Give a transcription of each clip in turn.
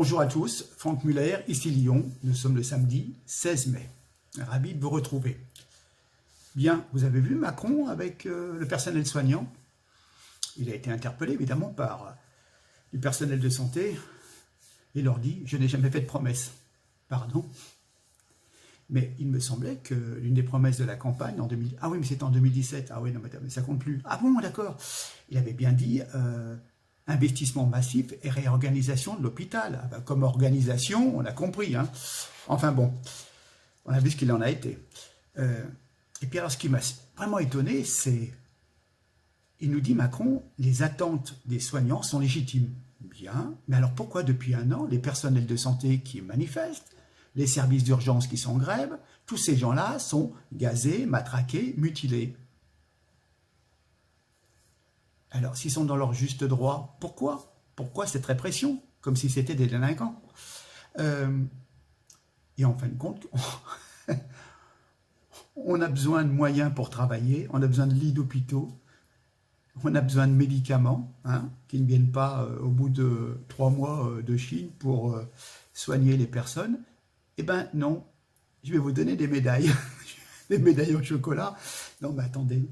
Bonjour à tous, Franck Muller, ici Lyon. Nous sommes le samedi 16 mai. Ravi de vous retrouver. Bien, vous avez vu Macron avec le personnel soignant. Il a été interpellé évidemment par du personnel de santé. Il leur dit « Je n'ai jamais fait de promesse ». Pardon. Mais il me semblait que l'une des promesses de la campagne en 2000... Ah oui, mais c'était en 2017. Ah oui, non, mais ça compte plus. Ah bon, d'accord. Il avait bien dit investissement massif et réorganisation de l'hôpital. Ah ben, comme organisation, on a compris. Hein. Enfin bon, on a vu ce qu'il en a été. Et puis alors, ce qui m'a vraiment étonné, c'est... Il nous dit, Macron, les attentes des soignants sont légitimes. Bien, mais alors pourquoi depuis un an, les personnels de santé qui manifestent, les services d'urgence qui sont en grève, tous ces gens-là sont gazés, matraqués, mutilés? Alors, s'ils sont dans leur juste droit, pourquoi? Pourquoi cette répression? Comme si c'était des délinquants. Et en fin de compte, on a besoin de moyens pour travailler, on a besoin de lits d'hôpitaux, on a besoin de médicaments, hein, qui ne viennent pas au bout de 3 mois de Chine pour soigner les personnes. Eh bien non, je vais vous donner des médailles, des médailles au chocolat. Non mais attendez,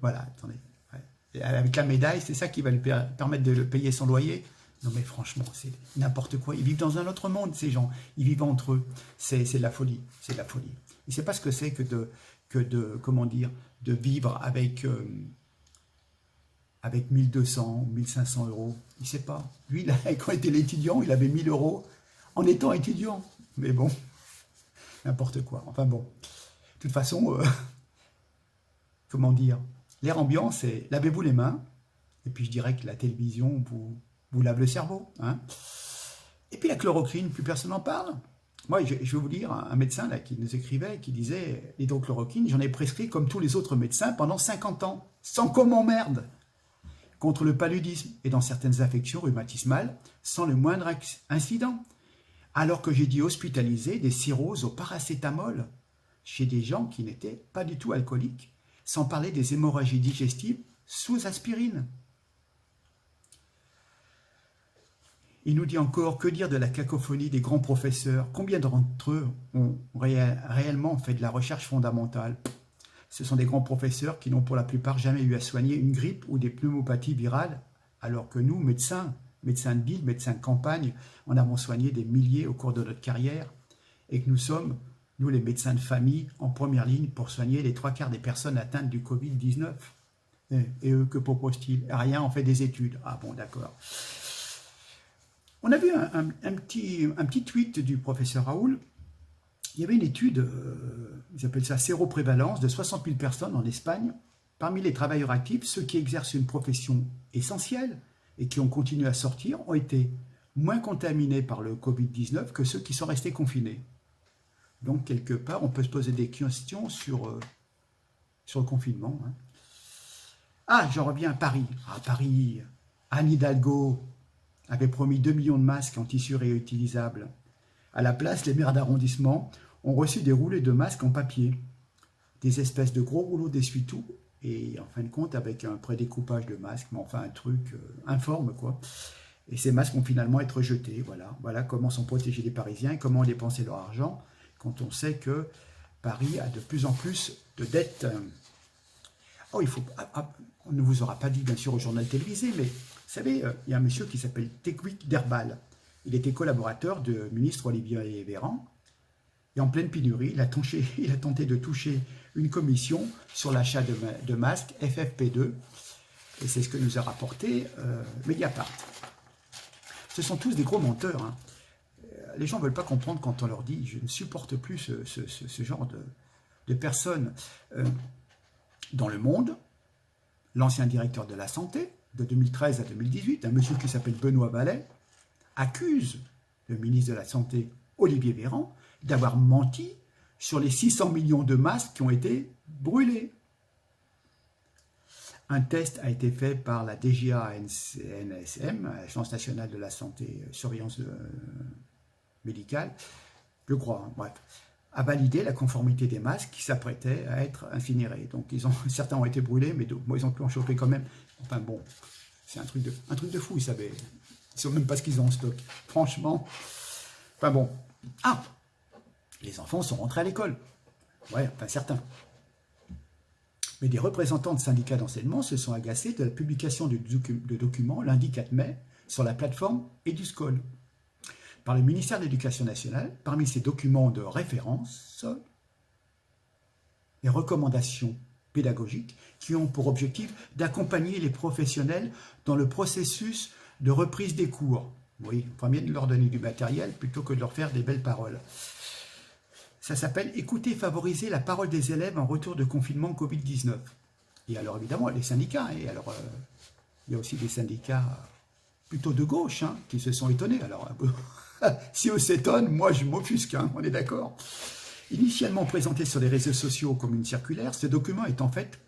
voilà, attendez. Ouais. Et avec la médaille, c'est ça qui va lui permettre de payer son loyer. Non mais franchement, c'est n'importe quoi. Ils vivent dans un autre monde, ces gens. Ils vivent entre eux. C'est de la folie, c'est de la folie. Il ne sait pas ce que c'est comment dire, de vivre avec 1200 ou 1500 euros. Il ne sait pas. Lui, quand il était étudiant, il avait 1000 euros en étant étudiant. Mais bon, n'importe quoi. Enfin bon, de toute façon, comment dire, l'air ambiant, c'est lavez-vous les mains. Et puis je dirais que la télévision vous lave le cerveau. Hein. Et puis la chloroquine, plus personne n'en parle. Moi, je vais vous dire, un médecin là, qui nous écrivait, qui disait, l'hydrochloroquine, j'en ai prescrit comme tous les autres médecins pendant 50 ans, sans qu'on m'emmerde, contre le paludisme et dans certaines affections rhumatismales, sans le moindre incident. Alors que j'ai dû hospitaliser des cirrhoses au paracétamol chez des gens qui n'étaient pas du tout alcooliques, sans parler des hémorragies digestives sous aspirine. Il nous dit encore, que dire de la cacophonie des grands professeurs? Combien d'entre eux ont réellement fait de la recherche fondamentale? Ce sont des grands professeurs qui n'ont pour la plupart jamais eu à soigner une grippe ou des pneumopathies virales, alors que nous, médecins de ville, médecins de campagne, en avons soigné des milliers au cours de notre carrière, et que nous sommes, nous les médecins de famille, en première ligne pour soigner les 3/4 des personnes atteintes du Covid-19. Et eux, que proposent-ils? Rien, on fait des études. Ah bon, d'accord. On a vu un petit tweet du professeur Raoul. Il y avait une étude, ils appellent ça séroprévalence, de 60 000 personnes en Espagne. Parmi les travailleurs actifs, ceux qui exercent une profession essentielle et qui ont continué à sortir ont été moins contaminés par le Covid-19 que ceux qui sont restés confinés. Donc, quelque part, on peut se poser des questions sur le confinement. Hein. Ah, j'en reviens à Paris. À Paris, Anne Hidalgo avait promis 2 millions de masques en tissu réutilisable. À la place, les maires d'arrondissement ont reçu des roulets de masques en papier, des espèces de gros rouleaux d'essuie-tout, et en fin de compte avec un prédécoupage de masques, mais enfin un truc informe quoi. Et ces masques vont finalement être jetés. Voilà comment sont protégés les Parisiens et comment dépenser leur argent quand on sait que Paris a de plus en plus de dettes. Oh, on ne vous aura pas dit bien sûr au journal télévisé, mais vous savez, il y a un monsieur qui s'appelle Tekwick Derbal. Il était collaborateur du ministre Olivier Véran. Et en pleine pénurie, il a tenté de toucher une commission sur l'achat de masques FFP2. Et c'est ce que nous a rapporté Mediapart. Ce sont tous des gros menteurs. Hein. Les gens ne veulent pas comprendre quand on leur dit « je ne supporte plus ce genre de personnes ». Dans Le Monde, l'ancien directeur de la santé, de 2013 à 2018, un monsieur qui s'appelle Benoît Ballet, accuse le ministre de la Santé, Olivier Véran, d'avoir menti sur les 600 millions de masques qui ont été brûlés. Un test a été fait par la DGA-NSM, Agence nationale de la santé, surveillance médicale, je crois, hein, bref, a validé la conformité des masques qui s'apprêtaient à être incinérés. Donc certains ont été brûlés, mais ils ont pu en choper quand même. Enfin bon, c'est un truc de fou, vous savez. Ils ne savent même pas ce qu'ils ont en stock. Franchement. Enfin bon. Ah, les enfants sont rentrés à l'école. Ouais, enfin certains. Mais des représentants de syndicats d'enseignement se sont agacés de la publication de documents lundi 4 mai sur la plateforme EduSchool par le ministère de l'Éducation nationale. Parmi ces documents de référence et recommandations pédagogiques qui ont pour objectif d'accompagner les professionnels dans le processus de reprise des cours. Oui, il faut bien leur donner du matériel plutôt que de leur faire des belles paroles. Ça s'appelle « Écouter et favoriser la parole des élèves en retour de confinement Covid-19 ». Et alors évidemment, les syndicats, et alors il y a aussi des syndicats plutôt de gauche qui se sont étonnés. Alors, si eux s'étonnent, moi je m'offusque, on est d'accord. Initialement présenté sur les réseaux sociaux comme une circulaire, ce document est en fait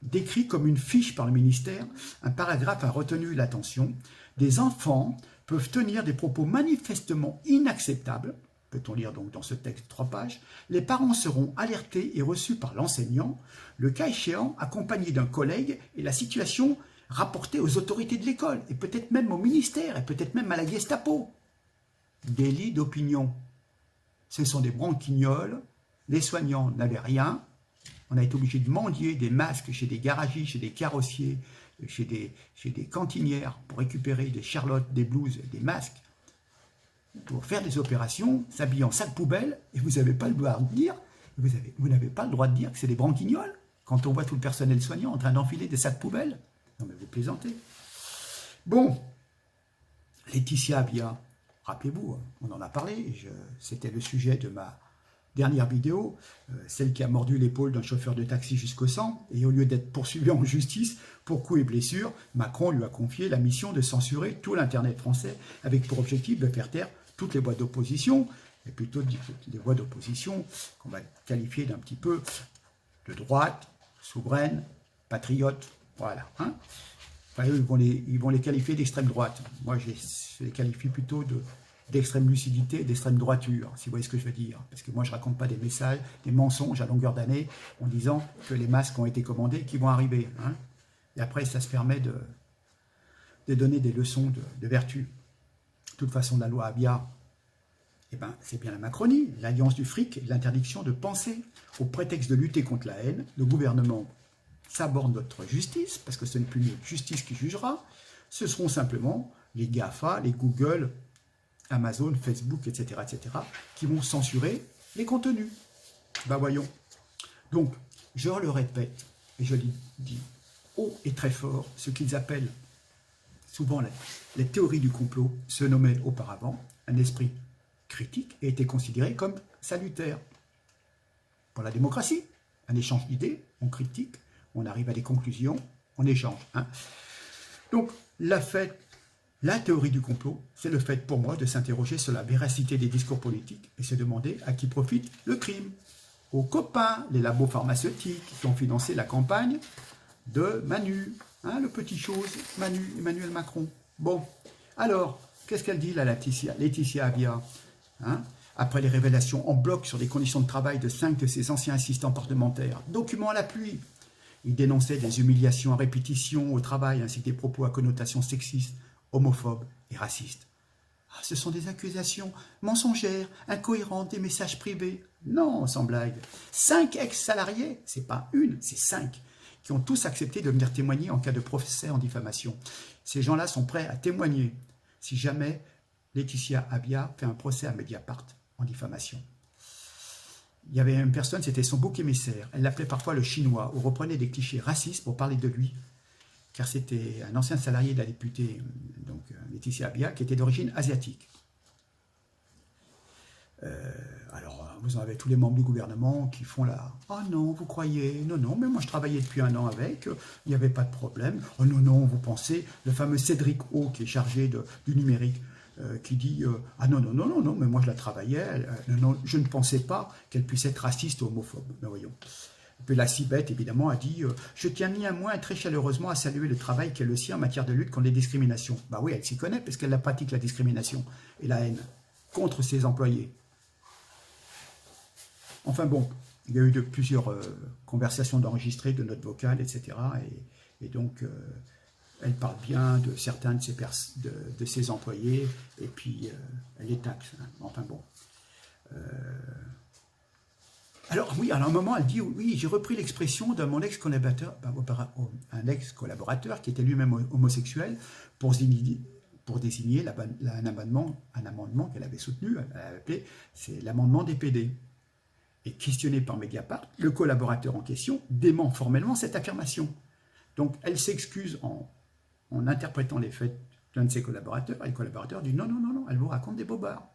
décrit comme une fiche par le ministère. Un paragraphe a retenu l'attention. Des enfants peuvent tenir des propos manifestement inacceptables, peut-on lire donc dans ce texte 3 pages. Les parents seront alertés et reçus par l'enseignant, le cas échéant accompagné d'un collègue, et la situation rapportée aux autorités de l'école, et peut-être même au ministère, et peut-être même à la Gestapo. Délit d'opinion. Ce sont des branquignoles, les soignants n'avaient rien, on a été obligé de mendier des masques chez des garagistes, chez des carrossiers, chez des cantinières pour récupérer des charlottes, des blouses, des masques, pour faire des opérations, s'habiller en sac poubelle, et vous n'avez pas le droit de dire, vous n'avez pas le droit de dire que c'est des branquignoles quand on voit tout le personnel soignant en train d'enfiler des sacs poubelles. Non mais vous plaisantez. Bon, Laetitia Avia, rappelez-vous, on en a parlé, c'était le sujet de ma dernière vidéo, celle qui a mordu l'épaule d'un chauffeur de taxi jusqu'au sang, et au lieu d'être poursuivi en justice pour coups et blessures, Macron lui a confié la mission de censurer tout l'Internet français, avec pour objectif de faire taire toutes les voix d'opposition, et plutôt des voix d'opposition qu'on va qualifier d'un petit peu de droite, souveraine, patriote, voilà. Enfin, eux, ils vont les qualifier d'extrême droite. Moi, je les qualifie plutôt d'extrême lucidité, d'extrême droiture, si vous voyez ce que je veux dire. Parce que moi, je ne raconte pas des messages, des mensonges à longueur d'année en disant que les masques ont été commandés et qu'ils vont arriver. Et après, ça se permet de donner des leçons de vertu. De toute façon, la loi Avia, c'est bien la Macronie, l'alliance du fric et de l'interdiction de penser. Au prétexte de lutter contre la haine, le gouvernement s'aborde notre justice, parce que ce n'est plus notre justice qui jugera, ce seront simplement les GAFA, les Google, Amazon, Facebook, etc., qui vont censurer les contenus. Voyons. Donc, je le répète, et je le dis haut et très fort, ce qu'ils appellent souvent les théories du complot, se nommaient auparavant un esprit critique et était considéré comme salutaire pour la démocratie. Un échange d'idées, on critique, on arrive à des conclusions, on échange. Donc, la théorie du complot, c'est le fait pour moi de s'interroger sur la véracité des discours politiques et se demander à qui profite le crime. Aux copains, les labos pharmaceutiques qui ont financé la campagne de Manu, le petit chose, Manu, Emmanuel Macron. Bon, alors, qu'est-ce qu'elle dit là, Laetitia Avia, après les révélations en bloc sur les conditions de travail de 5 de ses anciens assistants parlementaires, documents à l'appui. Il dénonçait des humiliations à répétition au travail ainsi que des propos à connotation sexiste, homophobe et raciste. Ce sont des accusations mensongères, incohérentes, des messages privés. Non, sans blague. 5 ex-salariés, c'est pas une, c'est 5, qui ont tous accepté de venir témoigner en cas de procès en diffamation. Ces gens-là sont prêts à témoigner si jamais Laetitia Avia fait un procès à Mediapart en diffamation. Il y avait une personne, c'était son bouc émissaire. Elle l'appelait parfois le chinois, ou reprenait des clichés racistes pour parler de lui, car c'était un ancien salarié de la députée, donc Laetitia Avia, qui était d'origine asiatique. Alors, vous en avez tous les membres du gouvernement qui font là. « Oh non, vous croyez? Non, non, mais moi je travaillais depuis 1 an avec, il n'y avait pas de problème. Oh non, non, vous pensez ?» Le fameux Cédric O, qui est chargé du numérique, qui dit « Ah non, non, non, non, non, mais moi je la travaillais, non, je ne pensais pas qu'elle puisse être raciste ou homophobe. » Mais voyons. Et puis la Cibette, évidemment, a dit « Je tiens néanmoins très chaleureusement à saluer le travail qui est le sien en matière de lutte contre les discriminations. » Bah oui, elle s'y connaît, parce qu'elle pratique la discrimination et la haine contre ses employés. Enfin bon, il y a eu plusieurs conversations d'enregistrées de notes vocales, etc. Et donc, elle parle bien de certains de ses employés, et puis elle les taxe. Hein. Enfin bon. Alors oui, alors à un moment, elle dit, oui, j'ai repris l'expression de mon ex-collaborateur, un ex-collaborateur qui était lui-même homosexuel, pour désigner un amendement qu'elle avait soutenu, elle avait appelé, c'est l'amendement des PD. Et questionné par Mediapart, le collaborateur en question dément formellement cette affirmation. Donc elle s'excuse en interprétant les faits d'un de ses collaborateurs, et le collaborateur dit non, non, non, non, elle vous raconte des bobards.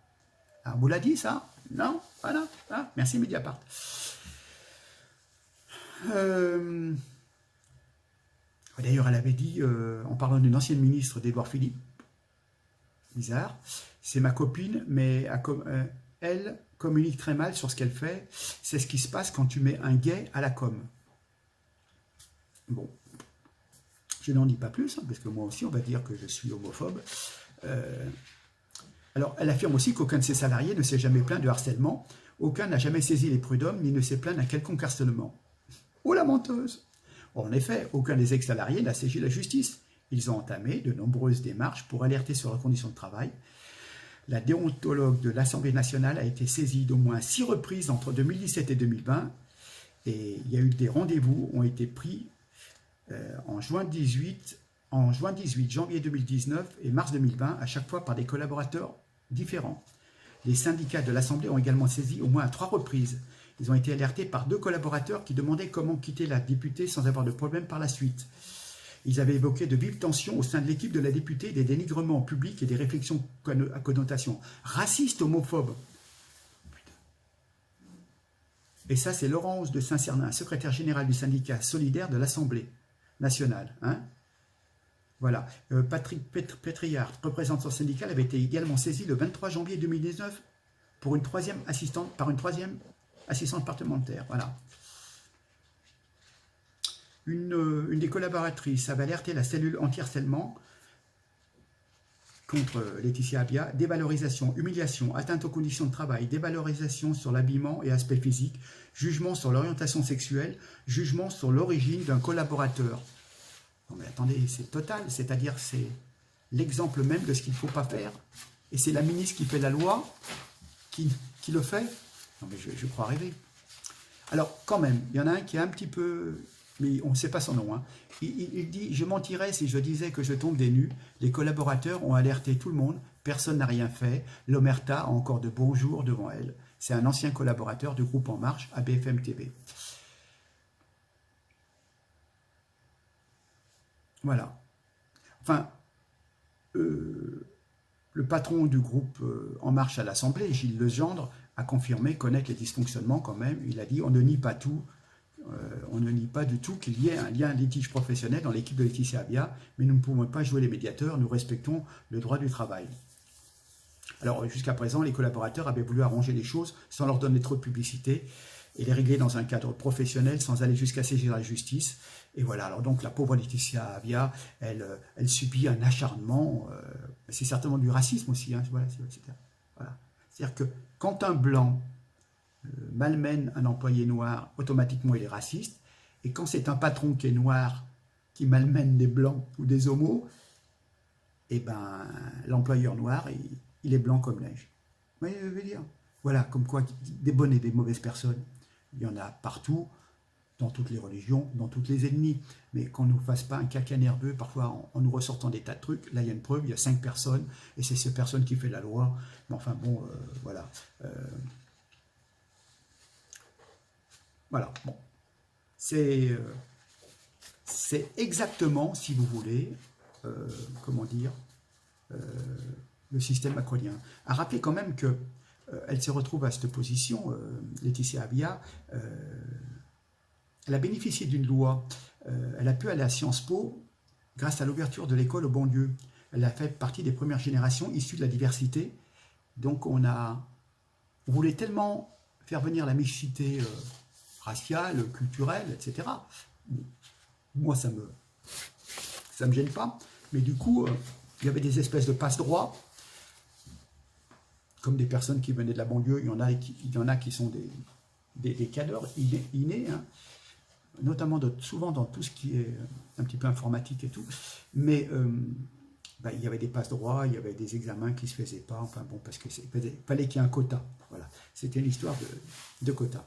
Ah, vous l'a dit ça? Non? Voilà. Ah, merci Mediapart. D'ailleurs, elle avait dit, en parlant d'une ancienne ministre d'Édouard Philippe, bizarre, c'est ma copine, mais elle communique très mal sur ce qu'elle fait. C'est ce qui se passe quand tu mets un gay à la com. Bon, je n'en dis pas plus, hein, parce que moi aussi, on va dire que je suis homophobe. Alors, elle affirme aussi qu'aucun de ses salariés ne s'est jamais plaint de harcèlement, aucun n'a jamais saisi les prud'hommes, ni ne s'est plaint d'un quelconque harcèlement. Oh la menteuse! En effet, aucun des ex-salariés n'a saisi la justice. Ils ont entamé de nombreuses démarches pour alerter sur leurs conditions de travail. La déontologue de l'Assemblée nationale a été saisie d'au moins 6 reprises entre 2017 et 2020, et il y a eu des rendez-vous ont été pris en juin 18, janvier 2019 et mars 2020, à chaque fois par des collaborateurs différents. Les syndicats de l'Assemblée ont également saisi au moins à 3 reprises. Ils ont été alertés par 2 collaborateurs qui demandaient comment quitter la députée sans avoir de problème par la suite. Ils avaient évoqué de vives tensions au sein de l'équipe de la députée, des dénigrements publics et des réflexions à connotation raciste, homophobe. Et ça, c'est Laurence de Saint-Cernin, secrétaire générale du syndicat solidaire de l'Assemblée nationale. Hein. Voilà. Patrick Pétriard, représentant syndical, avait été également saisi le 23 janvier 2019 par une troisième assistante parlementaire. Voilà. Une des collaboratrices avait alerté la cellule anti-harcèlement contre Laetitia Avia, dévalorisation, humiliation, atteinte aux conditions de travail, dévalorisation sur l'habillement et aspect physique, jugement sur l'orientation sexuelle, jugement sur l'origine d'un collaborateur. Non mais attendez, c'est total, c'est-à-dire c'est l'exemple même de ce qu'il ne faut pas faire, et c'est la ministre qui fait la loi qui le fait. Non mais je crois rêver. Alors quand même, il y en a un qui est un petit peu... mais on ne sait pas son nom. Hein. Il dit « Je mentirais si je disais que je tombe des nues. Les collaborateurs ont alerté tout le monde. Personne n'a rien fait. L'Omerta a encore de bons jours devant elle. » C'est un ancien collaborateur du groupe En Marche à BFM TV. Voilà. Enfin, le patron du groupe En Marche à l'Assemblée, Gilles Legendre, a confirmé connaître les dysfonctionnements quand même. Il a dit « On ne nie pas tout. » On ne nie pas du tout qu'il y ait un lien litige professionnel dans l'équipe de Laetitia Avia, mais nous ne pouvons pas jouer les médiateurs, nous respectons le droit du travail. Alors jusqu'à présent, les collaborateurs avaient voulu arranger les choses sans leur donner trop de publicité et les régler dans un cadre professionnel sans aller jusqu'à saisir la justice. Et voilà, alors donc la pauvre Laetitia Avia, elle subit un acharnement, c'est certainement du racisme aussi, hein, voilà. C'est-à-dire que quand un blanc malmène un employé noir, automatiquement il est raciste, et quand c'est un patron qui est noir, qui malmène des blancs ou des homos, et ben l'employeur noir, il est blanc comme neige. Vous voyez, je veux dire, voilà, comme quoi des bonnes et des mauvaises personnes, il y en a partout, dans toutes les religions, dans toutes les ethnies, mais qu'on ne nous fasse pas un caca nerveux, parfois en nous ressortant des tas de trucs. Là il y a une preuve, il y a 5 personnes, et c'est ces personnes qui fait la loi, mais enfin bon, voilà. Voilà, bon, c'est exactement, si vous voulez, comment dire, le système macronien. À rappeler quand même que elle se retrouve à cette position, Laetitia Avia, elle a bénéficié d'une loi, elle a pu aller à Sciences Po grâce à l'ouverture de l'école aux banlieues. Elle a fait partie des premières générations issues de la diversité, donc on voulait tellement faire venir la mixité raciale, culturelle, etc. Moi, ça me gêne pas, mais du coup, il y avait des espèces de passe-droits, comme des personnes qui venaient de la banlieue, il y en a qui sont des cadres innés, hein. notamment souvent dans tout ce qui est un petit peu informatique et tout, mais il y avait des passe-droits, il y avait des examens qui ne se faisaient pas, enfin bon, parce que fallait qu'il y ait un quota. Voilà, c'était l'histoire de quota.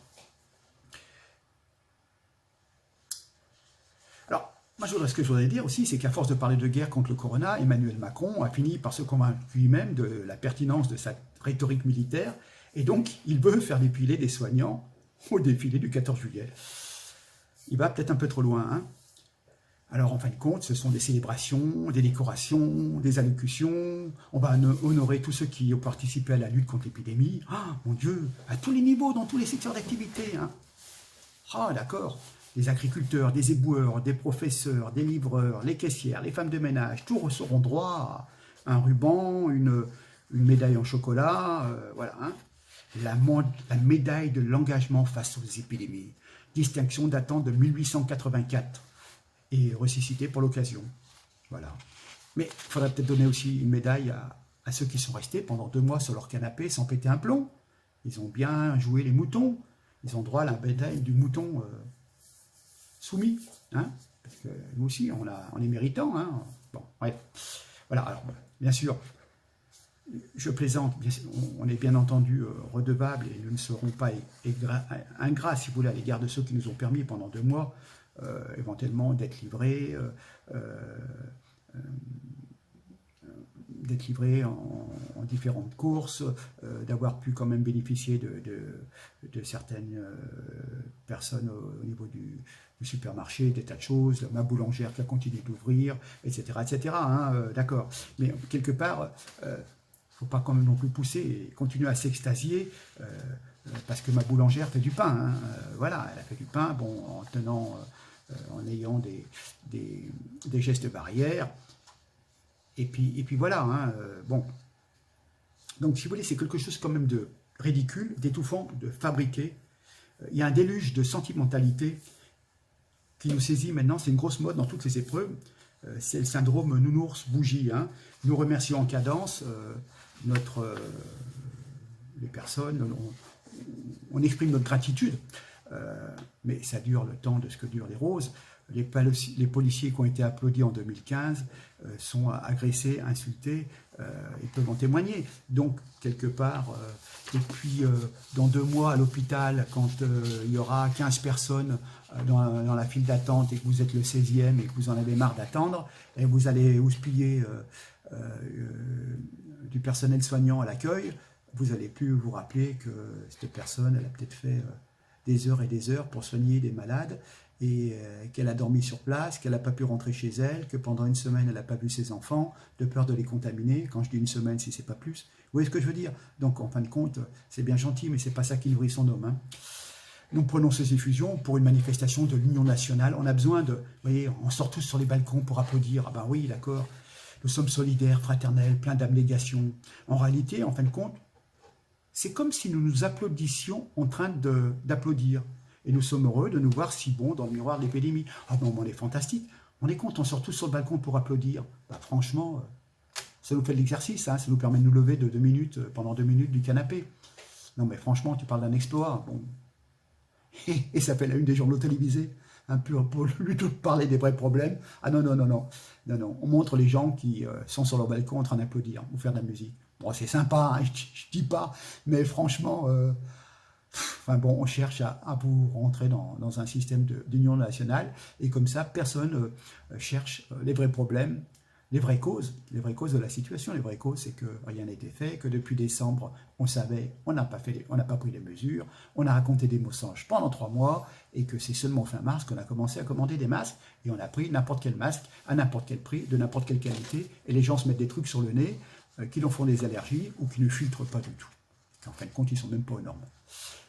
Alors, moi, ce que je voudrais dire aussi, c'est qu'à force de parler de guerre contre le corona, Emmanuel Macron a fini par se convaincre lui-même de la pertinence de sa rhétorique militaire, et donc il veut faire défiler des soignants au défilé du 14 juillet. Il va peut-être un peu trop loin, hein. Alors, en fin de compte, ce sont des célébrations, des décorations, des allocutions. On va honorer tous ceux qui ont participé à la lutte contre l'épidémie. Ah, mon Dieu, à tous les niveaux, dans tous les secteurs d'activité, hein. Ah, d'accord. Les agriculteurs, des éboueurs, des professeurs, des livreurs, les caissières, les femmes de ménage, tous auront droit à un ruban, une médaille en chocolat, voilà, hein. La médaille de l'engagement face aux épidémies. Distinction datant de 1884. Et ressuscité pour l'occasion. Voilà. Mais il faudrait peut-être donner aussi une médaille à ceux qui sont restés pendant 2 mois sur leur canapé sans péter un plomb. Ils ont bien joué les moutons. Ils ont droit à la médaille du mouton soumis. Hein, parce que nous aussi, on est méritants. Hein. Bon, bref. Voilà, alors, bien sûr, je plaisante, on est bien entendu redevables et nous ne serons pas ingrats, si vous voulez, à l'égard de ceux qui nous ont permis pendant 2 mois éventuellement d'être livrés, en différentes courses, d'avoir pu quand même bénéficier de certaines personnes au niveau du supermarché, des tas de choses, ma boulangère qui a continué d'ouvrir, etc. etc. Hein, d'accord. Mais quelque part, il ne faut pas quand même non plus pousser et continuer à s'extasier parce que ma boulangère fait du pain. Hein, voilà, elle a fait du pain, bon, en tenant... en ayant des gestes barrières. Et puis voilà, hein, bon. Donc, si vous voulez, c'est quelque chose quand même de ridicule, d'étouffant, de fabriqué. Il y a un déluge de sentimentalité qui nous saisit maintenant. C'est une grosse mode dans toutes les épreuves. C'est le syndrome nounours bougie. Hein. Nous remercions en cadence les personnes. On exprime notre gratitude. Mais ça dure le temps de ce que durent les roses. Les policiers qui ont été applaudis en 2015 sont agressés, insultés, ils peuvent en témoigner. Donc, quelque part, et puis dans 2 mois à l'hôpital, quand il y aura 15 personnes dans la file d'attente et que vous êtes le 16e et que vous en avez marre d'attendre, et vous allez houspiller du personnel soignant à l'accueil, vous n'allez plus vous rappeler que cette personne, elle a peut-être fait... des heures et des heures pour soigner des malades et qu'elle a dormi sur place, qu'elle n'a pas pu rentrer chez elle, que pendant 1 semaine elle n'a pas vu ses enfants, de peur de les contaminer. Quand je dis 1 semaine, si c'est pas plus. Vous voyez ce que je veux dire? Donc en fin de compte, c'est bien gentil, mais c'est pas ça qui nourrit son homme. Hein. Nous prenons ces effusions pour une manifestation de l'Union nationale. On a besoin de... Vous voyez, on sort tous sur les balcons pour applaudir. Ah ben oui, d'accord. Nous sommes solidaires, fraternels, pleins d'abnégation. En réalité, en fin de compte, c'est comme si nous nous applaudissions en train d'applaudir. Et nous sommes heureux de nous voir si bons dans le miroir de l'épidémie. Ah bon, on est fantastique. On est content, on sort tous sur le balcon pour applaudir. Bah, franchement, ça nous fait de l'exercice, hein, ça nous permet de nous lever de 2 minutes, pendant 2 minutes du canapé. Non mais franchement, tu parles d'un exploit. Bon. Et ça fait la une des journaux télévisés, hein, pour lui parler des vrais problèmes. Ah non, non, non, non. Non, non. On montre les gens qui sont sur leur balcon en train d'applaudir ou faire de la musique. Bon, c'est sympa, hein, je dis pas, mais franchement, enfin bon, on cherche à vous rentrer dans un système d'union nationale, et comme ça, personne cherche les vrais problèmes, les vraies causes de la situation. Les vraies causes, c'est que rien n'a été fait, que depuis décembre, on savait, on n'a pas pris les mesures, on a raconté des mensonges pendant 3 mois, et que c'est seulement fin mars qu'on a commencé à commander des masques, et on a pris n'importe quel masque, à n'importe quel prix, de n'importe quelle qualité, et les gens se mettent des trucs sur le nez, qui leur font des allergies ou qui ne filtrent pas du tout. En fin de compte, ils ne sont même pas aux normes.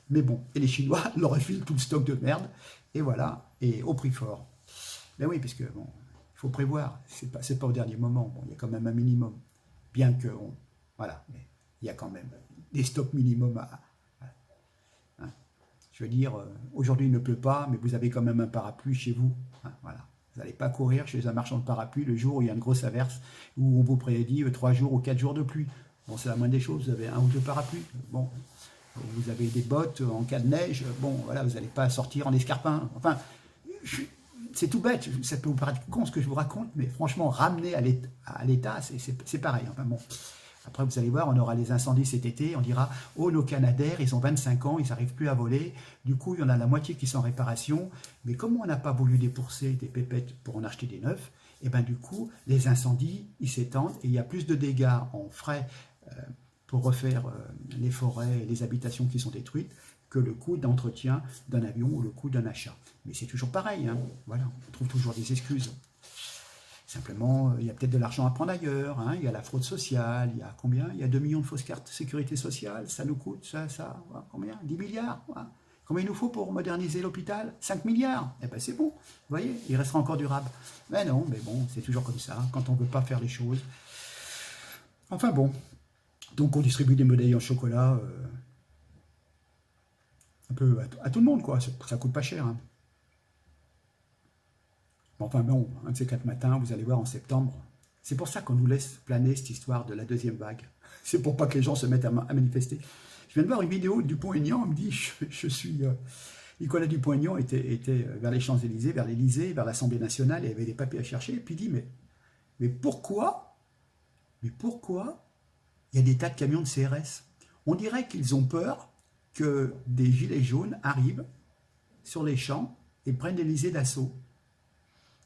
Mais bon, et les Chinois leur refilent tout le stock de merde, et voilà, et au prix fort. Ben oui, puisque bon, il faut prévoir, c'est pas au dernier moment, bon, il y a quand même un minimum, bien que, voilà, mais il y a quand même des stocks minimums hein. Je veux dire, aujourd'hui il ne pleut pas, mais vous avez quand même un parapluie chez vous, hein, voilà. Vous n'allez pas courir chez un marchand de parapluie le jour où il y a une grosse averse, où on vous prédit 3 jours ou 4 jours de pluie. Bon, c'est la moindre des choses, vous avez 1 ou 2 parapluies. Bon, vous avez des bottes en cas de neige. Bon, voilà, vous n'allez pas sortir en escarpin. Enfin, c'est tout bête, ça peut vous paraître con ce que je vous raconte, mais franchement, ramener à l'État, c'est pareil. Enfin bon. Après, vous allez voir, on aura les incendies cet été, on dira, oh, nos Canadaires, ils ont 25 ans, ils n'arrivent plus à voler, du coup, il y en a la moitié qui sont en réparation, mais comme on n'a pas voulu débourser des pépettes pour en acheter des neufs, et bien du coup, les incendies, ils s'étendent, et il y a plus de dégâts en frais pour refaire les forêts et les habitations qui sont détruites, que le coût d'entretien d'un avion ou le coût d'un achat. Mais c'est toujours pareil, hein. Voilà, on trouve toujours des excuses. Simplement, il y a peut-être de l'argent à prendre ailleurs, hein. Il y a la fraude sociale, il y a combien? Il y a 2 millions de fausses cartes de sécurité sociale, ça nous coûte, voilà, combien? 10 milliards, voilà. Combien il nous faut pour moderniser l'hôpital? 5 milliards. Eh bien c'est bon, vous voyez, il restera encore du rab. Mais non, mais bon, c'est toujours comme ça, quand on ne veut pas faire les choses. Enfin bon, donc on distribue des médailles en chocolat un peu à tout le monde, quoi, ça coûte pas cher, hein. Enfin bon, un de ces 4 matins, vous allez voir en septembre. C'est pour ça qu'on nous laisse planer cette histoire de la deuxième vague. C'est pour pas que les gens se mettent à manifester. Je viens de voir une vidéo de Dupont-Aignan, il me dit, je suis... Nicolas Dupont-Aignan était vers les Champs-Élysées, vers l'Élysée, vers l'Assemblée nationale, et il avait des papiers à chercher, et puis il dit, mais pourquoi il y a des tas de camions de CRS? On dirait qu'ils ont peur que des gilets jaunes arrivent sur les champs et prennent l'Élysée d'assaut.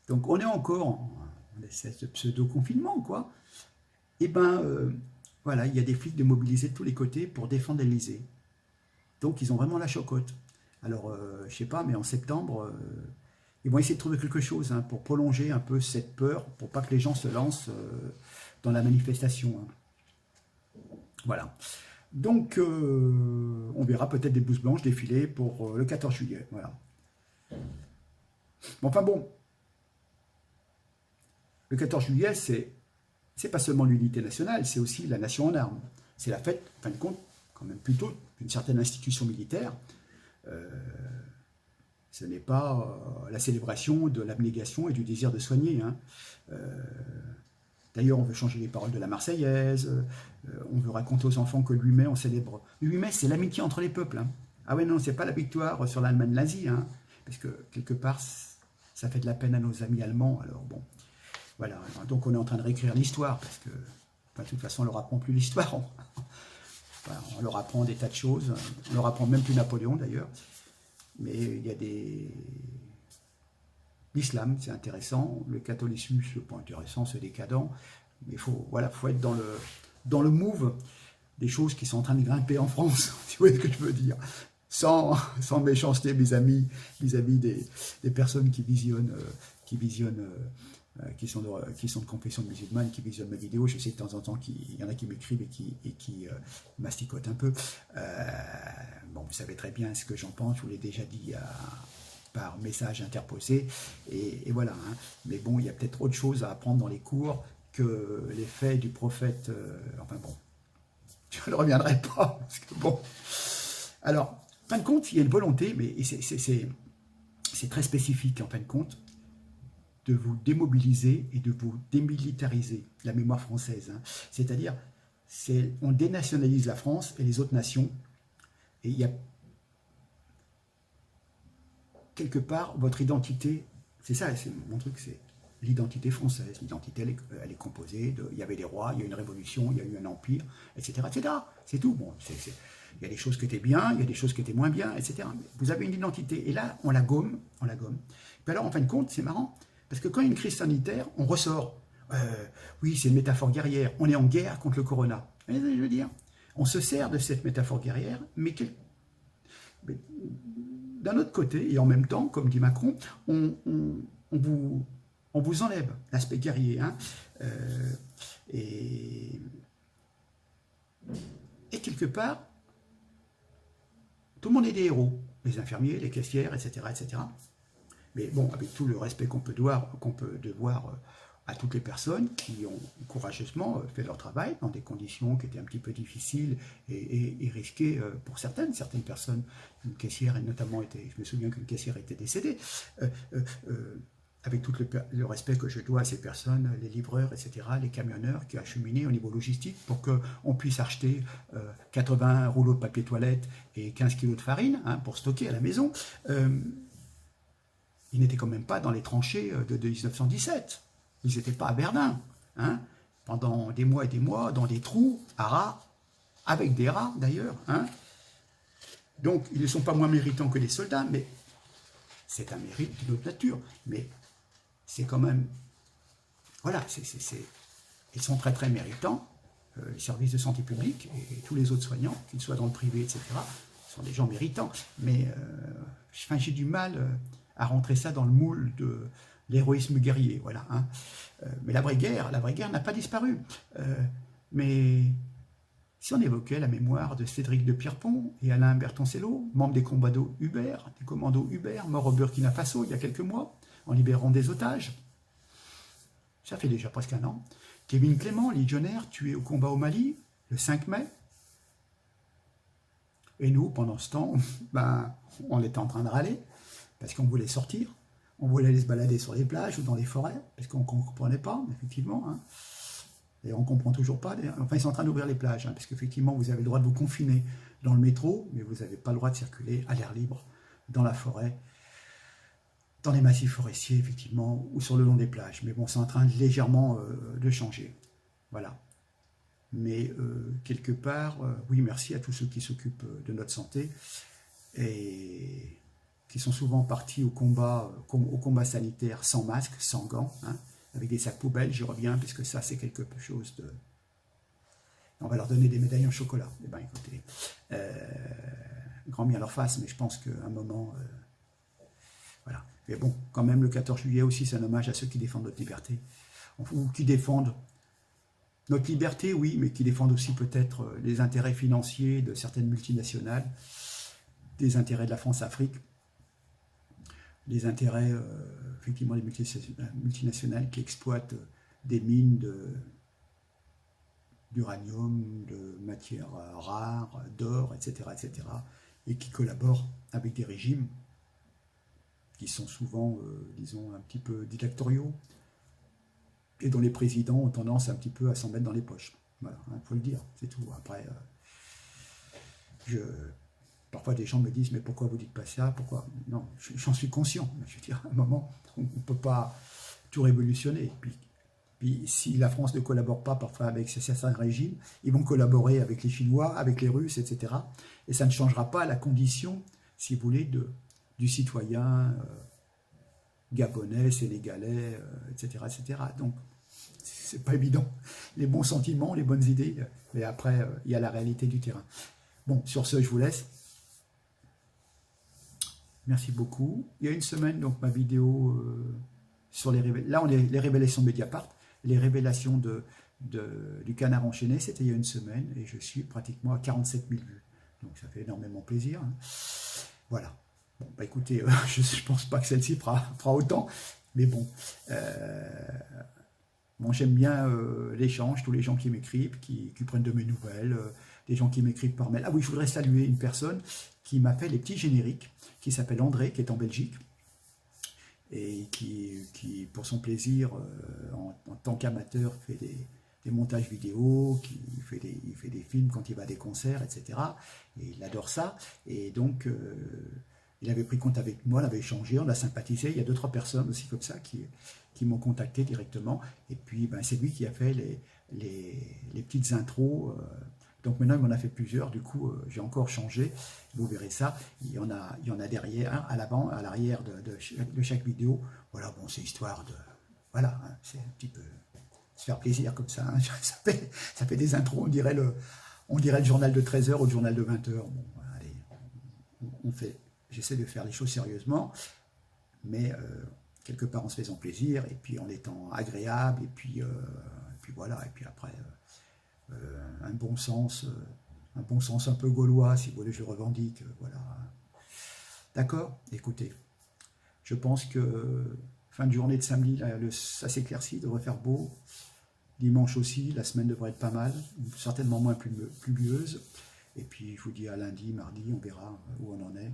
Donc on est encore en espèce de pseudo-confinement, quoi. Et ben, voilà, il y a des flics démobilisés de tous les côtés pour défendre l'Élysée. Donc ils ont vraiment la chocotte. Alors, je sais pas, mais en septembre, ils vont essayer de trouver quelque chose, hein, pour prolonger un peu cette peur, pour pas que les gens se lancent dans la manifestation, hein. Voilà. Donc, on verra peut-être des blouses blanches défiler pour le 14 juillet. Voilà. Enfin bon, le 14 juillet, c'est pas seulement l'unité nationale, c'est aussi la nation en armes. C'est la fête, en fin de compte, quand même plutôt d'une certaine institution militaire. Ce n'est pas la célébration de l'abnégation et du désir de soigner, hein. D'ailleurs, on veut changer les paroles de la Marseillaise, on veut raconter aux enfants que le 8 mai, on célèbre. Le 8 mai, c'est l'amitié entre les peuples, hein. Ah ouais, non, c'est pas la victoire sur l'Allemagne nazie, hein, parce que quelque part, ça fait de la peine à nos amis allemands, alors bon. Voilà, donc on est en train de réécrire l'histoire, parce que, enfin, de toute façon, on ne leur apprend plus l'histoire. Enfin, on leur apprend des tas de choses, on leur apprend même plus Napoléon d'ailleurs. Mais il y a l'islam, c'est intéressant, le catholicisme, c'est pas intéressant, c'est décadent, mais il faut être dans le move des choses qui sont en train de grimper en France, si vous voyez ce que je veux dire. Sans méchanceté, mes amis, vis-à-vis des personnes qui visionnent, qui sont de confession musulmane, qui visionnent mes vidéos. Je sais de temps en temps qu'il y en a qui m'écrivent et qui masticotent un peu. Bon, vous savez très bien ce que j'en pense, je vous l'ai déjà dit par message interposé, et voilà, hein. Mais bon, il y a peut-être autre chose à apprendre dans les cours que les faits du prophète. Enfin bon, je ne reviendrai pas, parce que bon. Alors, en fin de compte, il y a une volonté, mais c'est très spécifique, en fin de compte, de vous démobiliser et de vous démilitariser, la mémoire française, hein. C'est-à-dire, on dénationalise la France et les autres nations, et il y a quelque part votre identité, c'est ça, c'est mon truc, c'est l'identité française. L'identité, elle est composée il y avait des rois, il y a eu une révolution, il y a eu un empire, etc., etc. C'est tout. Bon, il y a des choses qui étaient bien, il y a des choses qui étaient moins bien, etc. Vous avez une identité, et là, on la gomme. Puis alors, en fin de compte, c'est marrant, parce que quand il y a une crise sanitaire, on ressort. Oui, c'est une métaphore guerrière. On est en guerre contre le corona. Vous voyez ce que je veux dire? On se sert de cette métaphore guerrière, mais d'un autre côté, et en même temps, comme dit Macron, on vous enlève l'aspect guerrier, hein, et quelque part, tout le monde est des héros, les infirmiers, les caissières, etc., etc. Mais bon, avec tout le respect qu'on peut devoir à toutes les personnes qui ont courageusement fait leur travail dans des conditions qui étaient un petit peu difficiles et risquées pour certaines personnes. Une caissière, et notamment, je me souviens qu'une caissière était décédée. Avec tout le respect que je dois à ces personnes, les livreurs, etc., les camionneurs qui acheminaient au niveau logistique pour qu'on puisse acheter 80 rouleaux de papier toilette et 15 kilos de farine, hein, pour stocker à la maison. Il ils n'étaient quand même pas dans les tranchées de 1917. Ils n'étaient pas à Verdun. Hein, pendant des mois et des mois, dans des trous à rats, avec des rats d'ailleurs. Hein. Donc, ils ne sont pas moins méritants que les soldats, mais c'est un mérite d'une autre nature. Mais c'est quand même... Voilà, ils sont très très méritants. Les services de santé publique et tous les autres soignants, qu'ils soient dans le privé, etc., sont des gens méritants. Mais j'ai du mal à rentrer ça dans le moule de l'héroïsme guerrier. Voilà, hein. Mais la vraie guerre n'a pas disparu. Mais si on évoquait la mémoire de Cédric de Pierrepont et Alain Bertoncello, membres des commandos Hubert, morts au Burkina Faso il y a quelques mois, en libérant des otages, ça fait déjà presque un an. Kevin Clément, légionnaire, tué au combat au Mali, le 5 mai. Et nous, pendant ce temps, on était en train de râler, parce qu'on voulait sortir, on voulait aller se balader sur les plages ou dans les forêts, parce qu'on ne comprenait pas, effectivement. Hein. Et on ne comprend toujours pas. Enfin, ils sont en train d'ouvrir les plages, hein, parce qu'effectivement, vous avez le droit de vous confiner dans le métro, mais vous n'avez pas le droit de circuler à l'air libre, dans la forêt, dans les massifs forestiers, effectivement, ou sur le long des plages. Mais bon, c'est en train légèrement de changer. Voilà. Mais quelque part, oui, merci à tous ceux qui s'occupent de notre santé et qui sont souvent partis au combat sanitaire sans masque, sans gants, hein, avec des sacs poubelles, j'y reviens, puisque ça, c'est quelque chose de... On va leur donner des médailles en chocolat. Eh bien, écoutez, grand bien leur face, mais je pense qu'à un moment... voilà. Mais bon, quand même, le 14 juillet aussi, c'est un hommage à ceux qui défendent notre liberté, ou qui défendent notre liberté, oui, mais qui défendent aussi peut-être les intérêts financiers de certaines multinationales, des intérêts de la France-Afrique, les intérêts, effectivement, des multinationales qui exploitent des mines d'uranium, de matières rares, d'or, etc., et qui collaborent avec des régimes qui sont souvent, disons, un petit peu dictatoriaux, et dont les présidents ont tendance un petit peu à s'en mettre dans les poches. Voilà, il faut le dire, c'est tout. Après, parfois des gens me disent, mais pourquoi vous dites pas ça? Pourquoi? Non, j'en suis conscient. Je veux dire, à un moment, on ne peut pas tout révolutionner. Puis si la France ne collabore pas parfois avec certains régimes, ils vont collaborer avec les Chinois, avec les Russes, etc. Et ça ne changera pas la condition, si vous voulez, du citoyen gabonais, sénégalais, etc., etc. Donc, c'est pas évident. Les bons sentiments, les bonnes idées, mais après, il y a la réalité du terrain. Bon, sur ce, je vous laisse. Merci beaucoup. Il y a une semaine, donc, ma vidéo sur les révélations. Là, on est les révélations de Mediapart. Les révélations du Canard enchaîné, c'était il y a une semaine, et je suis pratiquement à 47 000 vues. Donc, ça fait énormément plaisir. Hein. Voilà. Bon, bah écoutez, je ne pense pas que celle-ci fera autant, mais bon, j'aime bien l'échange, tous les gens qui m'écrivent, qui prennent de mes nouvelles, des gens qui m'écrivent par mail. Ah oui, je voudrais saluer une personne qui m'a fait les petits génériques, qui s'appelle André, qui est en Belgique, et qui pour son plaisir, en tant qu'amateur, fait des montages vidéo, il fait des films quand il va à des concerts, etc. Et il adore ça, et donc... il avait pris contact avec moi, on avait échangé, on a sympathisé. Il y a 2-3 personnes aussi comme ça qui m'ont contacté directement. Et puis, c'est lui qui a fait les petites intros. Donc maintenant, il m'en a fait plusieurs. Du coup, j'ai encore changé. Vous verrez ça. Il y en a derrière, hein, à l'avant, à l'arrière de chaque vidéo. Voilà, bon, c'est histoire de... Voilà, hein, c'est un petit peu se faire plaisir comme ça. Hein. Ça fait des intros, on dirait le journal de 13h ou le journal de 20h. Bon, allez, on fait... J'essaie de faire les choses sérieusement, mais quelque part en se faisant plaisir, et puis en étant agréable, et puis voilà, et puis après, un bon sens un peu gaulois, si vous voulez, je revendique, voilà. D'accord? Écoutez, je pense que fin de journée de samedi, ça s'éclaircit, devrait faire beau. Dimanche aussi, la semaine devrait être pas mal, certainement moins pluvieuse. Et puis je vous dis à lundi, mardi, on verra où on en est.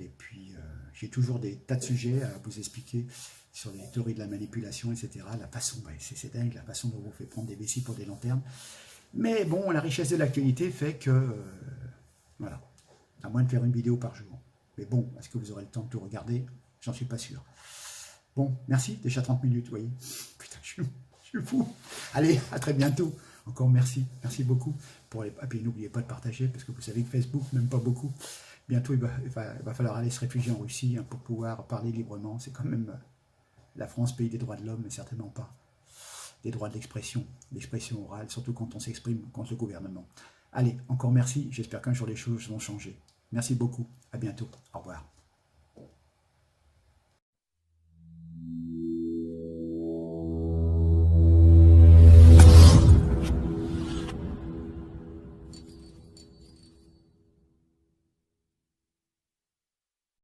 Et puis, j'ai toujours des tas de sujets à vous expliquer sur les théories de la manipulation, etc. La façon, c'est dingue, la façon dont on vous fait prendre des vessies pour des lanternes. Mais bon, la richesse de l'actualité fait que, voilà, à moins de faire une vidéo par jour. Mais bon, est-ce que vous aurez le temps de tout regarder? j'en suis pas sûr. Bon, merci, déjà 30 minutes, vous voyez. Putain, je suis fou. Allez, à très bientôt. Encore merci, merci beaucoup. Et puis n'oubliez pas de partager, parce que vous savez que Facebook n'aime pas beaucoup. Bientôt, il va falloir aller se réfugier en Russie hein, pour pouvoir parler librement. C'est quand même la France, pays des droits de l'homme, mais certainement pas des droits de l'expression orale, surtout quand on s'exprime contre le gouvernement. Allez, encore merci. J'espère qu'un jour les choses vont changer. Merci beaucoup. À bientôt. Au revoir.